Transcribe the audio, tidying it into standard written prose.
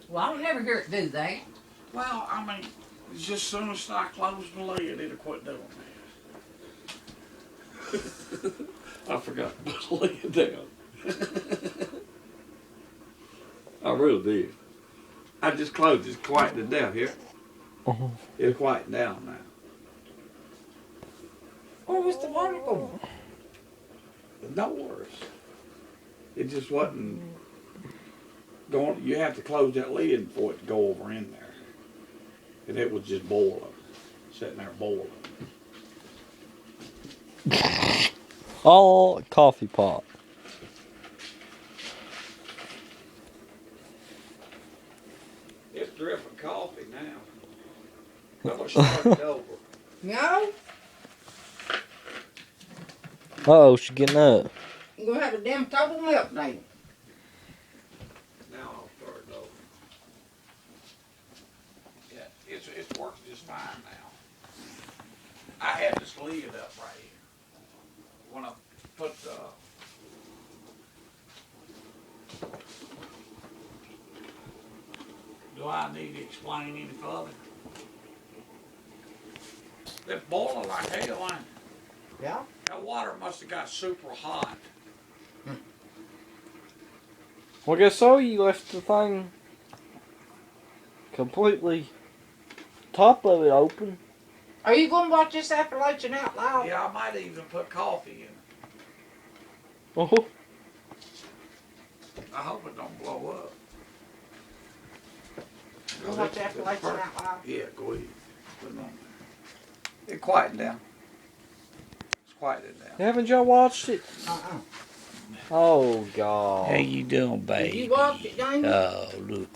Well, I don't never hear it do that. Well, I mean, just as soon as I close the lid, it'll quit doing that. I forgot to put the lid down. I really did. I just closed it, quieted it down here. It'll quieten down now. What was the water for? No worse. It just wasn't going. You have to close that lid for it to go over in there, and it was just boiling, sitting there boiling. All coffee pot. It's dripping coffee now. I'm gonna start it over. No? Uh-oh, she's getting up. You're gonna have a damn total meltdown. Now I'll start it over. Yeah, it's working just fine now. I had this lid up right here. When I put do I need to explain any further? It's boiling like hell, ain't it? Yeah? That water must have got super hot. Well, I guess so. You left the thing completely, top of it open. Are you gonna watch this Appalachian out loud? Yeah, I might even put coffee in it. Oh, I hope it don't blow up. You gonna watch Appalachian out loud? Yeah, go ahead. Put it on there. It quieted down. It's quieted down. haven't y'all watched it? Uh-uh. Oh, God. How you doing, Did baby? you watch it, Jamie? Oh, look